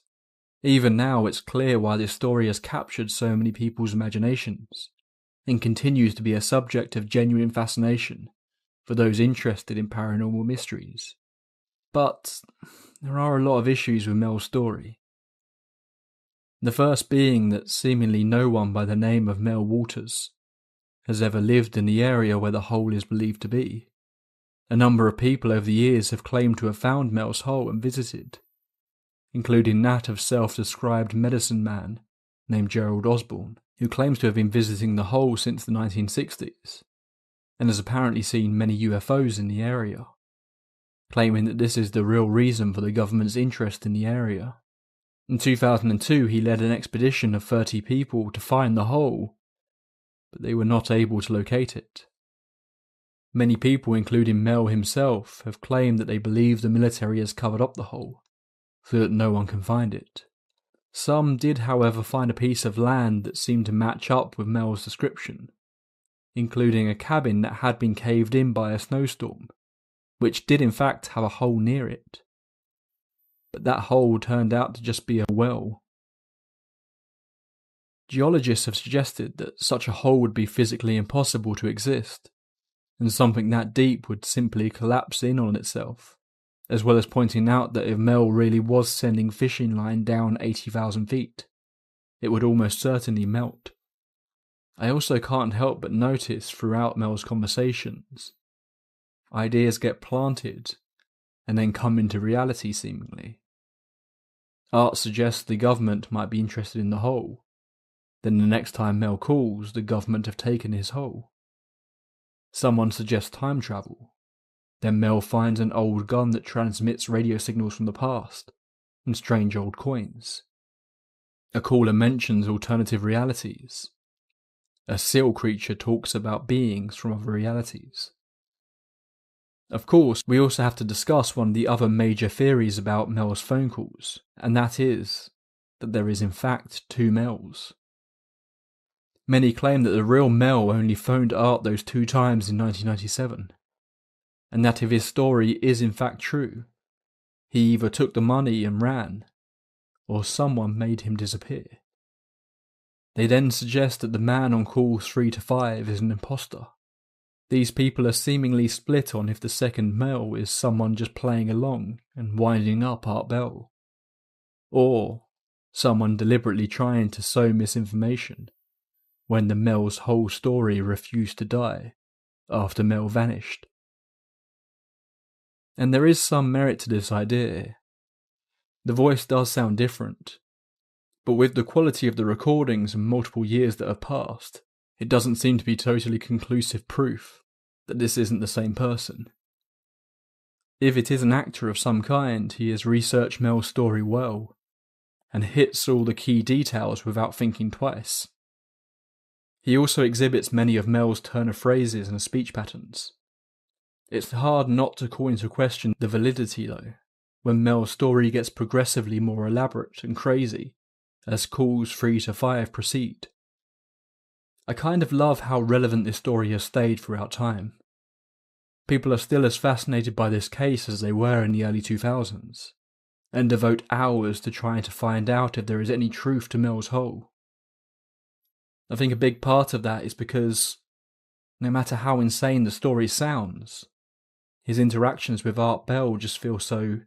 Even now, it's clear why this story has captured so many people's imaginations, and continues to be a subject of genuine fascination for those interested in paranormal mysteries. But there are a lot of issues with Mel's story. The first being that seemingly no one by the name of Mel Walters has ever lived in the area where the hole is believed to be. A number of people over the years have claimed to have found Mel's hole and visited, including that of self-described medicine man named Gerald Osborne, who claims to have been visiting the hole since the 1960s, and has apparently seen many UFOs in the area, claiming that this is the real reason for the government's interest in the area. In 2002, he led an expedition of 30 people to find the hole, but they were not able to locate it. Many people, including Mel himself, have claimed that they believe the military has covered up the hole, so that no one can find it. Some did, however, find a piece of land that seemed to match up with Mel's description, including a cabin that had been caved in by a snowstorm, which did in fact have a hole near it. But that hole turned out to just be a well. Geologists have suggested that such a hole would be physically impossible to exist, and something that deep would simply collapse in on itself, as well as pointing out that if Mel really was sending fishing line down 80,000 feet, it would almost certainly melt. I also can't help but notice throughout Mel's conversations, ideas get planted and then come into reality seemingly. Art suggests the government might be interested in the hole, then the next time Mel calls, the government have taken his hole. Someone suggests time travel, then Mel finds an old gun that transmits radio signals from the past, and strange old coins. A caller mentions alternative realities. A seal creature talks about beings from other realities. Of course, we also have to discuss one of the other major theories about Mel's phone calls, and that is that there is in fact two Mels. Many claim that the real Mel only phoned Art those 2 times in 1997, and that if his story is in fact true, he either took the money and ran, or someone made him disappear. They then suggest that the man on calls 3 to 5 is an imposter. These people are seemingly split on if the second Mel is someone just playing along and winding up Art Bell, or someone deliberately trying to sow misinformation when the Mel's whole story refused to die after Mel vanished. And there is some merit to this idea. The voice does sound different, but with the quality of the recordings and multiple years that have passed, it doesn't seem to be totally conclusive proof that this isn't the same person. If it is an actor of some kind, he has researched Mel's story well, and hits all the key details without thinking twice. He also exhibits many of Mel's turn of phrases and speech patterns. It's hard not to call into question the validity though, when Mel's story gets progressively more elaborate and crazy as calls 3 to 5 proceed. I kind of love how relevant this story has stayed throughout time. People are still as fascinated by this case as they were in the early 2000s, and devote hours to trying to find out if there is any truth to Mel's hole. I think a big part of that is because, no matter how insane the story sounds, his interactions with Art Bell just feel so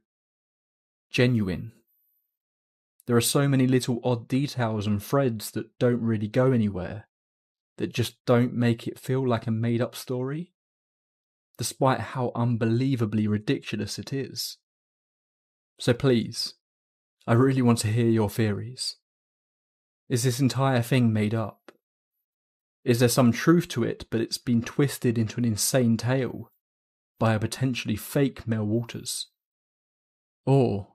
genuine. There are so many little odd details and threads that don't really go anywhere, that just don't make it feel like a made-up story, despite how unbelievably ridiculous it is. So please, I really want to hear your theories. Is this entire thing made up? Is there some truth to it, but it's been twisted into an insane tale by a potentially fake Mel Walters? Or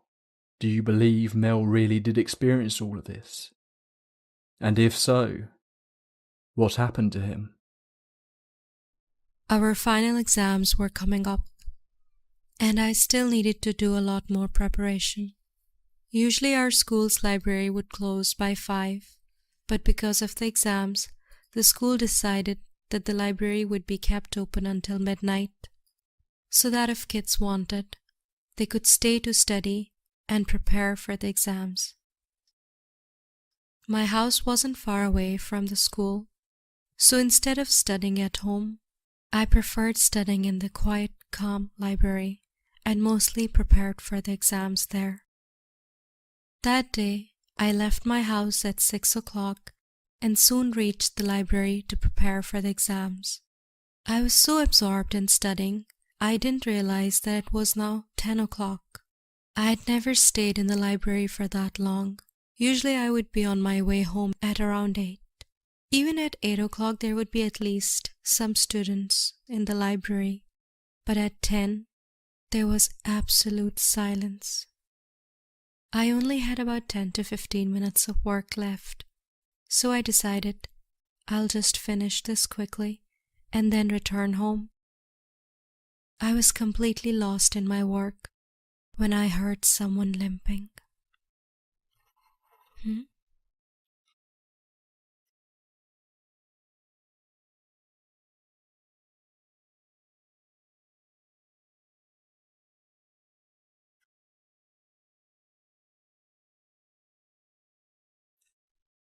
do you believe Mel really did experience all of this? And if so, what happened to him?
Our final exams were coming up, and I still needed to do a lot more preparation. Usually our school's library would close by 5, but because of the exams, the school decided that the library would be kept open until midnight, so that if kids wanted, they could stay to study and prepare for the exams. My house wasn't far away from the school, so instead of studying at home, I preferred studying in the quiet, calm library and mostly prepared for the exams there. That day, I left my house at 6 o'clock and soon reached the library to prepare for the exams. I was so absorbed in studying, I didn't realize that it was now 10 o'clock. I had never stayed in the library for that long. Usually I would be on my way home at around 8. Even at 8 o'clock there would be at least some students in the library, but at 10 there was absolute silence. I only had about 10 to 15 minutes of work left, so I decided I'll just finish this quickly and then return home. I was completely lost in my work when I heard someone limping.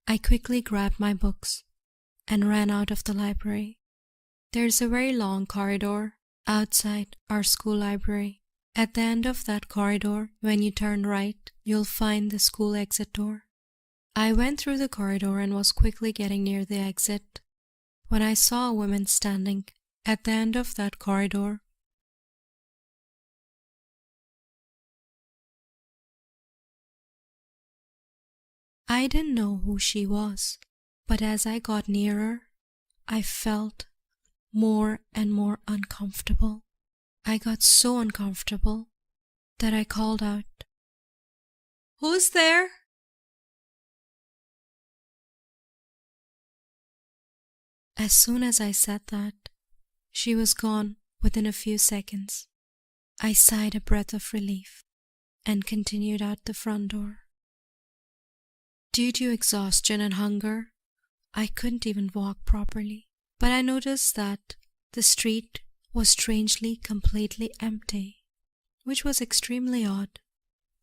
I quickly grabbed my books and ran out of the library. There's a very long corridor outside our school library. At the end of that corridor, when you turn right, you'll find the school exit door. I went through the corridor and was quickly getting near the exit when I saw a woman standing at the end of that corridor. I didn't know who she was, but as I got nearer, I felt more and more uncomfortable. I got so uncomfortable that I called out, "Who's there?" As soon as I said that, she was gone within a few seconds. I sighed a breath of relief and continued out the front door. Due to exhaustion and hunger, I couldn't even walk properly, but I noticed that the street was strangely completely empty, which was extremely odd,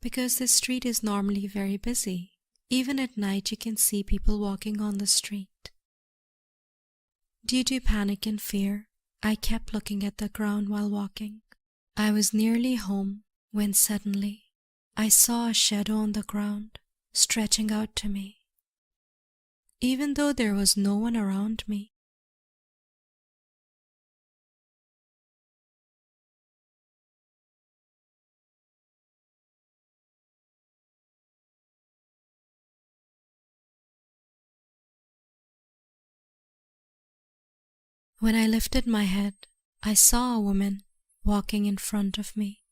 because this street is normally very busy. Even at night you can see people walking on the street. Due to panic and fear, I kept looking at the ground while walking. I was nearly home when suddenly I saw a shadow on the ground stretching out to me, even though there was no one around me. When I lifted my head, I saw a woman walking in front of me.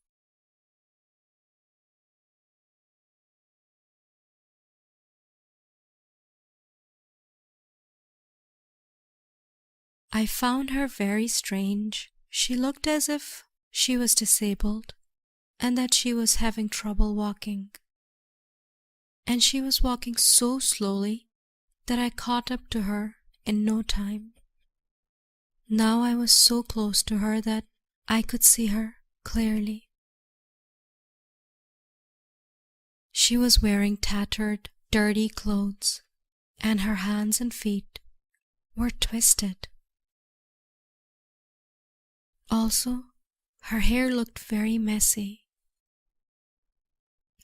I found her very strange. She looked as if she was disabled and that she was having trouble walking. And she was walking so slowly that I caught up to her in no time. Now I was so close to her that I could see her clearly. She was wearing tattered, dirty clothes, and her hands and feet were twisted. Also, her hair looked very messy.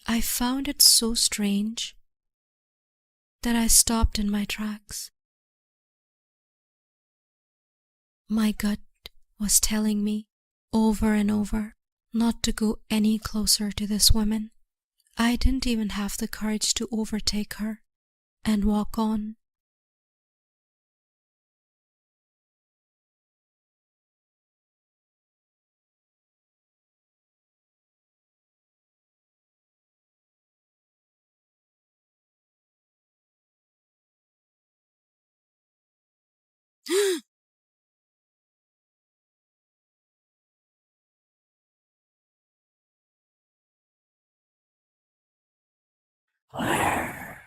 I found it so strange that I stopped in my tracks. My gut was telling me over and over not to go any closer to this woman. I didn't even have the courage to overtake her and walk on.
Where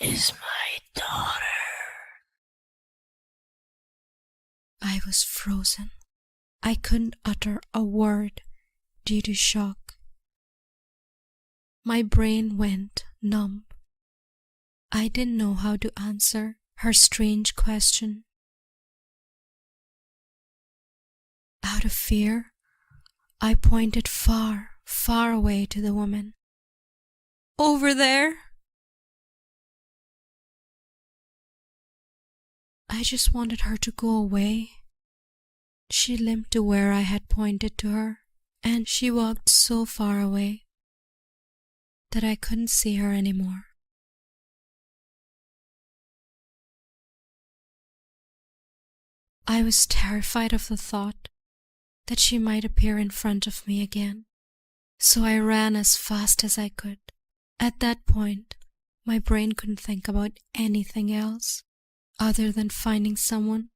is my daughter?
I was frozen. I couldn't utter a word due to shock. My brain went numb. I didn't know how to answer her strange question. Out of fear, I pointed far, far away to the woman. Over there! I just wanted her to go away. She limped to where I had pointed to her, and she walked so far away that I couldn't see her anymore. I was terrified of the thought that she might appear in front of me again, so I ran as fast as I could. At that point, my brain couldn't think about anything else other than finding someone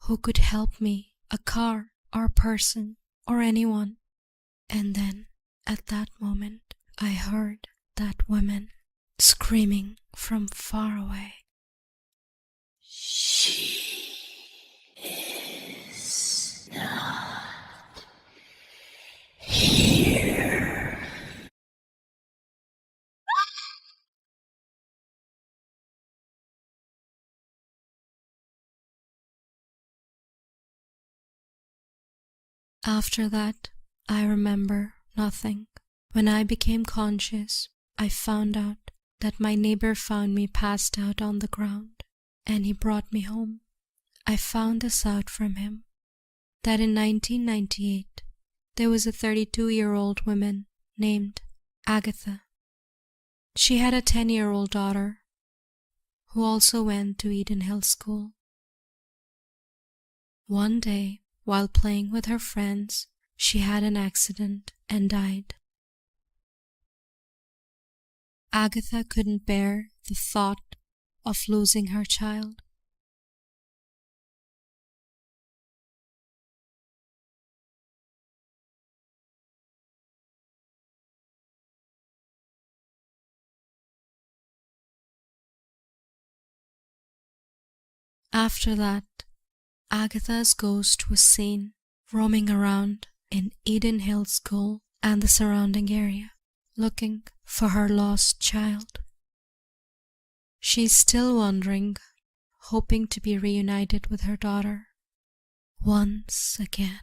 who could help me, a car or a person or anyone. And then, at that moment, I heard that woman screaming from far away.
She is not here.
After that, I remember nothing. When I became conscious, I found out that my neighbor found me passed out on the ground, and he brought me home. I found this out from him, that in 1998, there was a 32-year-old woman named Agatha. She had a 10-year-old daughter who also went to Eden Hill School. One day, while playing with her friends, she had an accident and died. Agatha couldn't bear the thought of losing her child. After that, Agatha's ghost was seen roaming around in Eden Hill School and the surrounding area, looking for her lost child. She's still wandering, hoping to be reunited with her daughter once again.